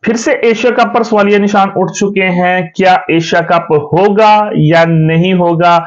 फिर से Asia cup पर सवालिया निशान उठ चुके हैं। क्या एशिया कप होगा या नहीं होगा?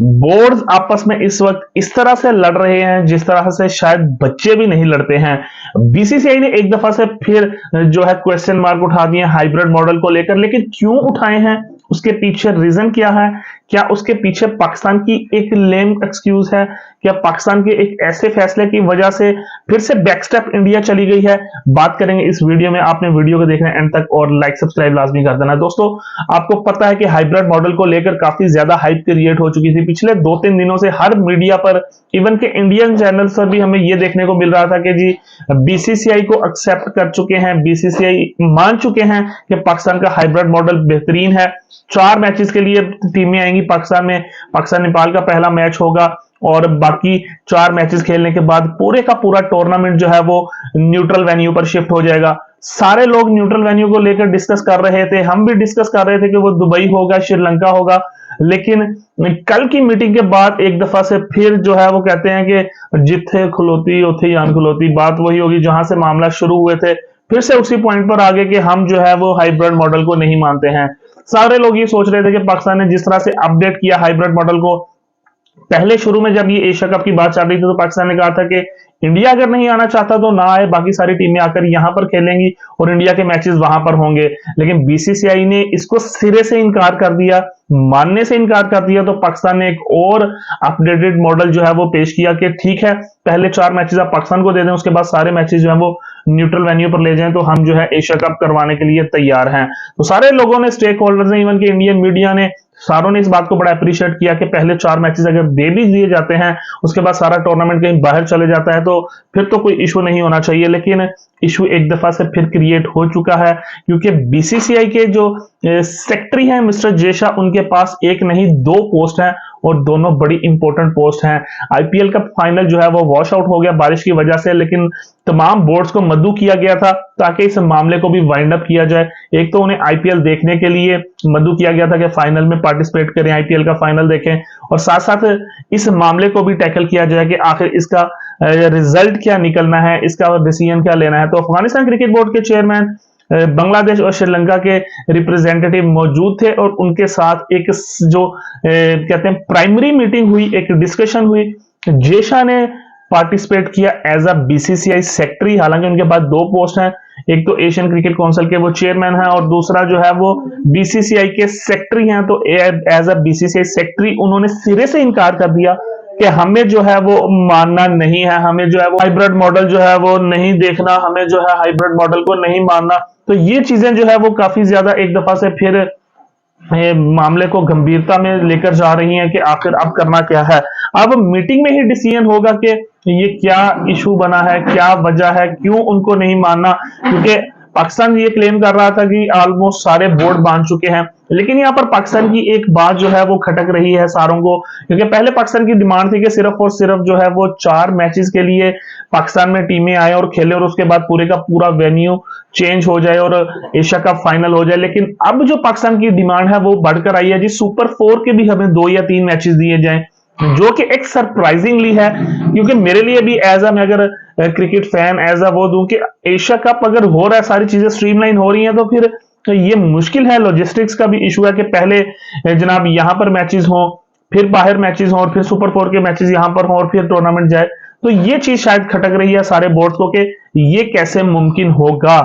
बोर्ड आपस में इस वक्त इस तरह से लड़ रहे हैं जिस तरह से शायद बच्चे भी नहीं लड़ते हैं। बीसीसीआई ने एक दफा से फिर जो है क्वेश्चन मार्क उठा दिए हाइब्रिड मॉडल को लेकर, लेकिन क्यों उठाए हैं, उसके पीछे रीजन क्या है? क्या उसके पीछे पाकिस्तान की एक लेम एक्सक्यूज है? क्या पाकिस्तान के एक ऐसे फैसले की वजह से फिर से बैकस्टेप इंडिया चली गई है? बात करेंगे इस वीडियो में। आपने वीडियो को देखना है एंड तक और लाइक सब्सक्राइब लाजमी कर देना। दोस्तों, आपको पता है कि हाइब्रिड मॉडल को लेकर काफी ज्यादा हाइप क्रिएट हो चुकी थी पिछले 2-3 दिनों से। हर मीडिया पर, इवन के इंडियन चैनल्स पर भी हमें यह देखने को मिल रहा था कि जी बीसीसीआई को एक्सेप्ट कर चुके हैं, बीसीसीआई मान चुके हैं कि पाकिस्तान का हाइब्रिड मॉडल बेहतरीन है। 4 मैचेस के लिए टीमें आएंगी पाकिस्तान में। पाकिस्तान नेपाल का पहला मैच होगा और बाकी 4 मैचेस खेलने के बाद पूरे का पूरा टूर्नामेंट जो है वो न्यूट्रल वेन्यू पर शिफ्ट हो जाएगा। सारे लोग न्यूट्रल वेन्यू को लेकर डिस्कस कर रहे थे, हम भी डिस्कस कर रहे थे कि वो दुबई होगा, श्रीलंका होगा, लेकिन कल की मीटिंग के बाद एक दफा से फिर जो है वो कहते हैं कि जिथे खुलोती उथे यान खुलोती। बात वही होगी जहां से मामला शुरू हुए थे, फिर से उसी पॉइंट पर आगे कि हम जो है वो हाइब्रिड मॉडल को नहीं मानते हैं। सारे लोग ये सोच रहे थे कि पाकिस्तान ने जिस तरह से अपडेट किया हाइब्रिड मॉडल को, पहले शुरू में जब ये एशिया कप की बात चल रही थी तो पाकिस्तान ने कहा था कि इंडिया अगर नहीं आना चाहता तो ना आए, बाकी सारी टीमें आकर यहां पर खेलेंगी और इंडिया के मैचेस वहां पर होंगे। लेकिन बीसीसीआई ने इसको सिरे से इनकार कर दिया, मानने से इनकार कर दिया। तो पाकिस्तान ने एक और अपडेटेड मॉडल जो है वो पेश किया कि ठीक है, पहले 4 मैचेस आप पाकिस्तान को दे दें, उसके बाद सारे मैचेस जो है वो न्यूट्रल वेन्यू पर ले जाएं, तो हम जो है एशिया कप करवाने के लिए तैयार हैं। तो सारे लोगों ने, स्टेक होल्डर्स ने, इवन के इंडियन मीडिया ने, सारों ने इस बात को बड़ा अप्रिशिएट किया कि पहले 4 मैचेस अगर दे भी दिए जाते हैं, उसके बाद सारा टूर्नामेंट कहीं बाहर चले जाता है तो फिर तो कोई इशू नहीं होना चाहिए। लेकिन इशू एक दफा से फिर क्रिएट हो चुका है, क्योंकि बीसीसीआई के जो सेक्रेटरी हैं मिस्टर जेशा, उनके पास एक नहीं 2 पोस्ट हैं और दोनों बड़ी इंपॉर्टेंट पोस्ट हैं। आईपीएल का फाइनल जो है वो वॉश आउट हो गया बारिश की वजह से, लेकिन तमाम बोर्ड्स को मदऊ किया गया था ताकि इस मामले को भी वाइंड अप किया जाए। एक तो उन्हें आईपीएल देखने के लिए मदऊ किया गया था कि फाइनल में पार्टिसिपेट करें, आईपीएल का फाइनल देखें, और साथ साथ इस मामले को भी टैकल किया जाए कि आखिर इसका रिजल्ट क्या निकलना है, इसका डिसीजन क्या लेना है। तो अफगानिस्तान क्रिकेट बोर्ड के चेयरमैन, बांग्लादेश और श्रीलंका के रिप्रेजेंटेटिव मौजूद थे और उनके साथ एक जो कहते हैं प्राइमरी मीटिंग हुई, एक डिस्कशन हुई। जेशा ने पार्टिसिपेट किया एज अ बीसीसीआई सेक्रेटरी। हालांकि उनके पास 2 पोस्ट हैं, एक तो एशियन क्रिकेट काउंसिल के वो चेयरमैन हैं और दूसरा जो है वो बीसीसीआई के सेक्रेटरी हैं। तो एज अ बीसीसीआई सेक्रेटरी उन्होंने सिरे से इनकार कर दिया कि हमें जो है वो मानना नहीं है, हमें जो है वो हाइब्रिड मॉडल जो है वो नहीं देखना, हमें जो है हाइब्रिड मॉडल को नहीं मानना। तो ये चीजें जो है वो काफी ज्यादा एक दफा से फिर मामले को गंभीरता में लेकर जा रही हैं कि आखिर अब करना क्या है। अब मीटिंग में ही डिसीजन होगा कि ये क्या इशू बना है, क्या वजह है, क्यों उनको नहीं मानना। क्योंकि पाकिस्तान ये क्लेम कर रहा था कि ऑलमोस्ट सारे बोर्ड बांध चुके हैं, लेकिन यहाँ पर पाकिस्तान की एक बात जो है वो खटक रही है सारों को। क्योंकि पहले पाकिस्तान की डिमांड थी कि सिर्फ और सिर्फ जो है वो 4 मैचेस के लिए पाकिस्तान में टीमें आए और खेले और उसके बाद पूरे का पूरा वेन्यू चेंज हो जाए और एशिया कप फाइनल हो जाए। लेकिन अब जो पाकिस्तान की डिमांड है वो बढ़कर आई है जी, सुपर 4 के भी हमें 2 या 3 मैचेस दिए जाएं, जो कि एक सरप्राइजिंगली है। क्योंकि मेरे लिए भी एज अ, मैं अगर क्रिकेट फैन एज अ वो दूं कि एशिया कप अगर हो रहा है, सारी चीजें स्ट्रीमलाइन हो रही हैं, तो फिर ये मुश्किल है, लॉजिस्टिक्स का भी इशू है कि पहले जनाब यहां पर मैचेस हो, फिर बाहर मैचेस हो और फिर सुपर 4 के मैचेस यहां पर हो और फिर टूर्नामेंट जाए। तो ये चीज शायद खटक रही है सारे बोर्ड्स को कि ये कैसे मुमकिन होगा।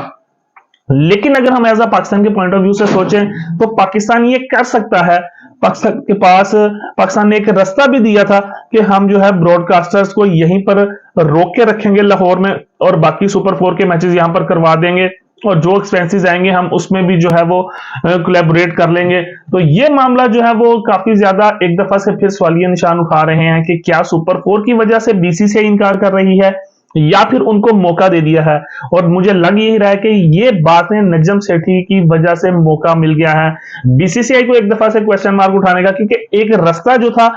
लेकिन अगर हम एज अ पाकिस्तान के पॉइंट ऑफ व्यू से सोचें तो पाकिस्तान ये कर सकता है। पाकिस्तान के पास, पाकिस्तान ने एक रास्ता भी दिया था कि हम जो है ब्रॉडकास्टर्स को यहीं पर रोक के रखेंगे लाहौर में और बाकी सुपर 4 के मैचेस यहां पर करवा देंगे और जो एक्सपेंसेस आएंगे हम उसमें भी जो है वो कोलैबोरेट कर लेंगे। तो ये मामला जो है वो काफी ज्यादा एक दफा से फिर सवालिया निशान उठा रहे हैं कि क्या सुपर 4 की वजह से बीसीसीआई इनकार कर रही है या फिर उनको मौका दे दिया है। और मुझे लग यही रहा है कि ये बातें नजम सेठी की वजह से मौका मिल गया है बीसीसीआई को एक दफा से क्वेश्चन मार्क उठाने का, क्योंकि एक रास्ता जो था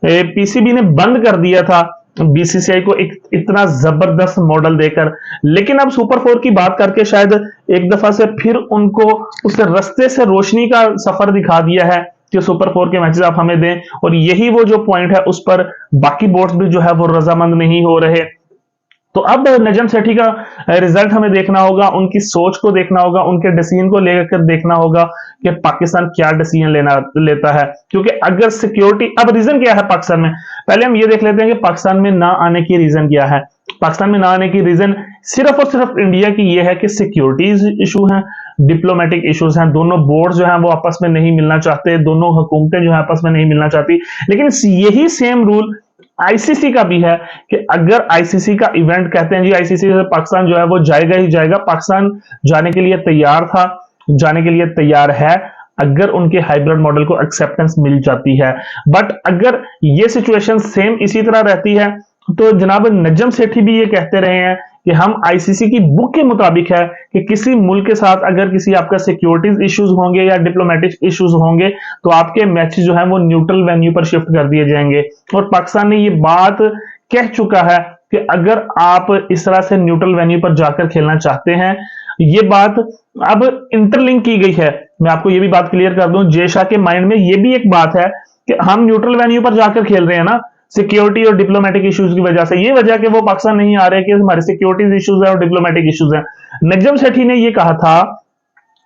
पीसीबी ने बंद कर दिया था बीसीसीआई को एक इतना जबरदस्त मॉडल देकर। लेकिन अब सुपर 4 की बात करके शायद एक दफा से फिर उनको उस रास्ते से रोशनी का सफर दिखा दिया है कि सुपर 4 के मैचेस आप हमें दें। और यही वो जो पॉइंट है उस पर बाकी बोर्ड्स भी जो है वो रजामंद नहीं हो रहे। तो अब नजम सेठी का रिजल्ट हमें देखना होगा, उनकी सोच को देखना होगा, उनके डिसीजन को लेकर देखना होगा कि पाकिस्तान क्या डिसीजन लेता है। क्योंकि अगर सिक्योरिटी, अब रीजन क्या है पाकिस्तान में, पहले हम ये देख लेते हैं कि पाकिस्तान में ना आने की रीजन क्या है। पाकिस्तान में ना आने की रीजन सिर्फ और सिर्फ इंडिया की ये है कि सिक्योरिटी इशू है, डिप्लोमेटिक इश्यूज हैं, दोनों बोर्ड जो हैं वो आपस में नहीं मिलना चाहते, दोनों हुकूमतें जो है आपस में नहीं मिलना चाहती। लेकिन यही सेम रूल आईसीसी का भी है कि अगर आईसीसी का इवेंट, कहते हैं जी आईसीसी से पाकिस्तान जो है वो जाएगा ही जाएगा, पाकिस्तान जाने के लिए तैयार था, जाने के लिए तैयार है, अगर उनके हाइब्रिड मॉडल को एक्सेप्टेंस मिल जाती है। बट अगर ये सिचुएशन सेम इसी तरह रहती है तो जनाब नजम सेठी भी ये कहते रहे हैं कि हम आईसीसी की बुक के मुताबिक है कि किसी मुल्क के साथ अगर किसी आपका सिक्योरिटीज इश्यूज होंगे या डिप्लोमेटिक इश्यूज होंगे तो आपके मैचेस जो है वो न्यूट्रल वेन्यू पर शिफ्ट कर दिए जाएंगे। और पाकिस्तान ने ये बात कह चुका है कि अगर आप इस तरह से न्यूट्रल वेन्यू पर जाकर खेलना चाहते हैं, ये बात अब इंटरलिंक की गई है। मैं आपको ये भी बात क्लियर कर दूं, जय शाह के माइंड में ये भी एक बात है कि हम न्यूट्रल वेन्यू पर जाकर खेल रहे हैं ना, सिक्योरिटी और डिप्लोमेटिक इश्यूज की वजह से, ये वजह कि वो पाकिस्तान नहीं आ रहे कि हमारे सिक्योरिटी इश्यूज है और डिप्लोमेटिक इश्यूज हैं। नजम सेठी ने ये कहा था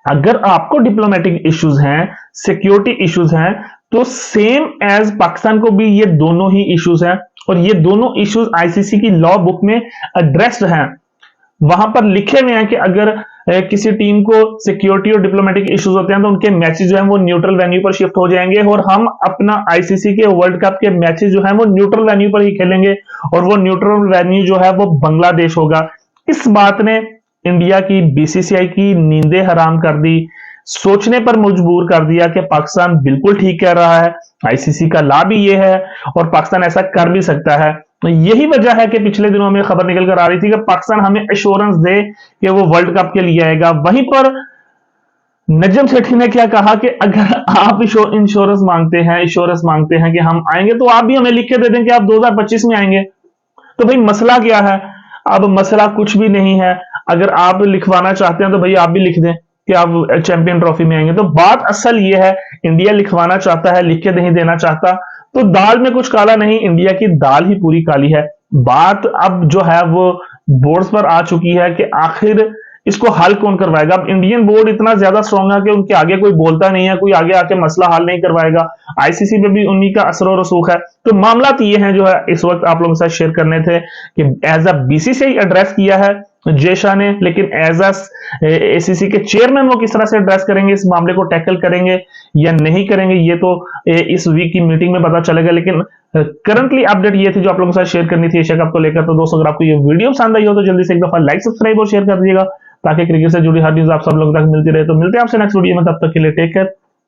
अगर आपको डिप्लोमेटिक इश्यूज हैं, सिक्योरिटी इश्यूज हैं, तो सेम एज पाकिस्तान को भी ये दोनों ही इश्यूज हैं और ये दोनों इश्यूज आईसीसी की लॉ बुक में एड्रेस्ड हैं। वहां पर लिखे हुए हैं कि अगर किसी टीम को सिक्योरिटी और डिप्लोमेटिक इश्यूज होते हैं तो उनके मैचेस जो हैं वो न्यूट्रल वेन्यू पर शिफ्ट हो जाएंगे और हम अपना आईसीसी के वर्ल्ड कप के मैचेस जो हैं वो न्यूट्रल वेन्यू पर ही खेलेंगे और वो न्यूट्रल वेन्यू जो है वो बांग्लादेश होगा। इस बात ने इंडिया की बीसीसीआई की नींदें हराम कर दी, सोचने पर मजबूर कर दिया कि पाकिस्तान बिल्कुल ठीक कह रहा है, आईसीसी का ला भी ये है और पाकिस्तान ऐसा कर भी सकता है। तो यही वजह है कि पिछले दिनों में खबर निकल कर आ रही थी कि पाकिस्तान हमें एश्योरेंस दे कि वो वर्ल्ड कप के लिए आएगा। वहीं पर नजम सेठी ने क्या कहा कि अगर आप इंश्योरेंस मांगते हैं कि हम आएंगे तो आप भी हमें लिख के दे दें कि आप 2025 में आएंगे। तो भाई मसला क्या है? अब मसला कुछ भी नहीं है। अगर आप लिखवाना चाहते हैं तो भाई आप भी लिख दें कि आप चैंपियन ट्रॉफी में आएंगे। तो बात असल ये है, इंडिया लिखवाना चाहता है, लिख के नहीं देना चाहता। तो दाल में कुछ काला नहीं, इंडिया की दाल ही पूरी काली है। बात अब जो है वो बोर्ड्स पर आ चुकी है कि आखिर इसको हल कौन करवाएगा। अब इंडियन बोर्ड इतना ज्यादा स्ट्रांग है कि उनके आगे कोई बोलता नहीं है, कोई आगे आके मसला हल नहीं करवाएगा। आईसीसी पे भी उन्हीं का असर और रसूख है। तो मामला तो ये है जो है इस वक्त आप लोगों के साथ शेयर करने थे कि एज अ बीसीसीआई एड्रेस किया है जय शाह ने, लेकिन एज अ एसीसी के चेयरमैन वो किस तरह से एड्रेस करेंगे, इस मामले को टैकल करेंगे या नहीं करेंगे, ये तो इस वीक की मीटिंग में पता चलेगा। लेकिन करंटली अपडेट ये थी जो आप लोगों के साथ शेयर करनी थी एशिया कप को लेकर। तो दोस्तों अगर आपको ये वीडियो पसंद आई हो तो जल्दी से एक दफा लाइक, सब्सक्राइब और शेयर कर दीजिएगा ताकि क्रिकेट से जुड़ी हर न्यूज आप सब लोगों तक मिलती रहे। तो मिलते हैं आपसे नेक्स्ट वीडियो में, तब तक के लिए टेक केयर।